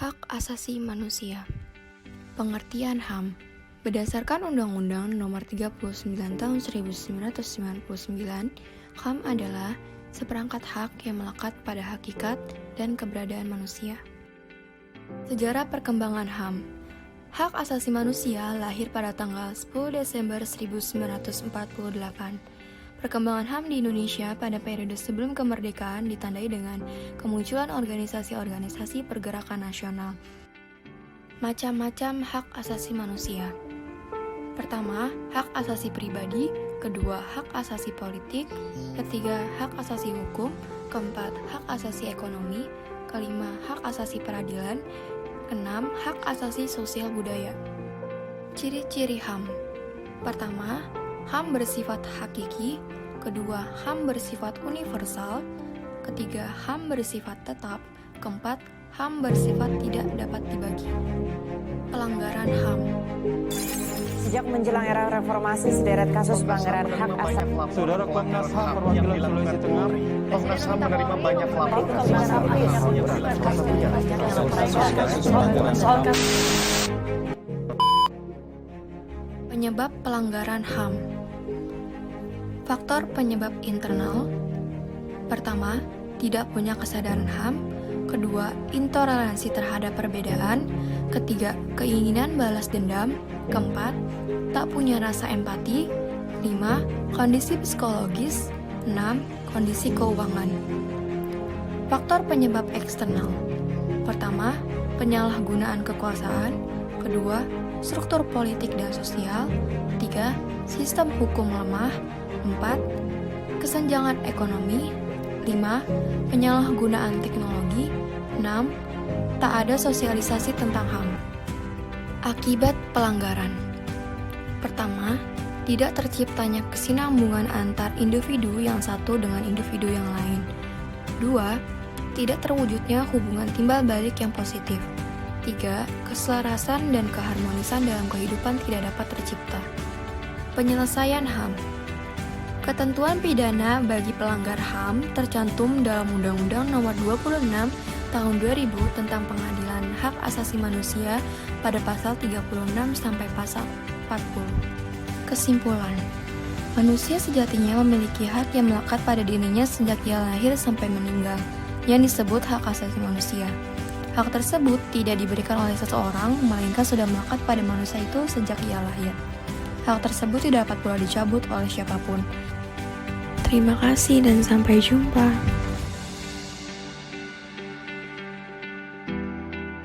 Hak Asasi Manusia. Pengertian HAM. Berdasarkan Undang-Undang Nomor 39 Tahun 1999, HAM adalah seperangkat hak yang melekat pada hakikat dan keberadaan manusia. Sejarah perkembangan HAM. Hak Asasi Manusia lahir pada tanggal 10 Desember 1948. Perkembangan HAM di Indonesia pada periode sebelum kemerdekaan ditandai dengan kemunculan organisasi-organisasi pergerakan nasional. Macam-macam hak asasi manusia. Pertama, hak asasi pribadi. Kedua, hak asasi politik. Ketiga, hak asasi hukum. Keempat, hak asasi ekonomi. Kelima, hak asasi peradilan. Keenam, hak asasi sosial budaya. Ciri-ciri HAM. Pertama, HAM bersifat hakiki. Kedua, HAM bersifat universal. Ketiga, HAM bersifat tetap. Keempat, HAM bersifat tidak dapat dibagi. Pelanggaran HAM. Sejak menjelang era reformasi, sederet kasus pelanggaran hak asasi. Saudara Komnas HAM perwakilan Sulawesi Tengah, Komnas HAM menerima banyak laporan. Penyebab pelanggaran HAM. Faktor penyebab internal. Pertama, tidak punya kesadaran HAM. Kedua, intoleransi terhadap perbedaan. Ketiga, keinginan balas dendam. Keempat, tak punya rasa empati. 5. Kondisi psikologis. 6. Kondisi keuangan. Faktor penyebab eksternal. Pertama, penyalahgunaan kekuasaan. Kedua, struktur politik dan sosial. 3. Sistem hukum lemah. 4. Kesenjangan ekonomi. 5. Penyalahgunaan teknologi. 6. Tak ada sosialisasi tentang HAM. Akibat pelanggaran. Pertama, tidak terciptanya kesinambungan antar individu yang satu dengan individu yang lain. 2. Tidak terwujudnya hubungan timbal balik yang positif. 3. Keselarasan dan keharmonisan dalam kehidupan tidak dapat tercipta. Penyelesaian HAM. Ketentuan pidana bagi pelanggar HAM tercantum dalam Undang-Undang Nomor 26 Tahun 2000 tentang Pengadilan Hak Asasi Manusia pada pasal 36 sampai pasal 40. Kesimpulan. Manusia sejatinya memiliki hak yang melekat pada dirinya sejak ia lahir sampai meninggal, yang disebut hak asasi manusia. Hak tersebut tidak diberikan oleh seseorang, melainkan sudah melekat pada manusia itu sejak ia lahir. Hak tersebut tidak dapat pula dicabut oleh siapapun. Terima kasih dan sampai jumpa.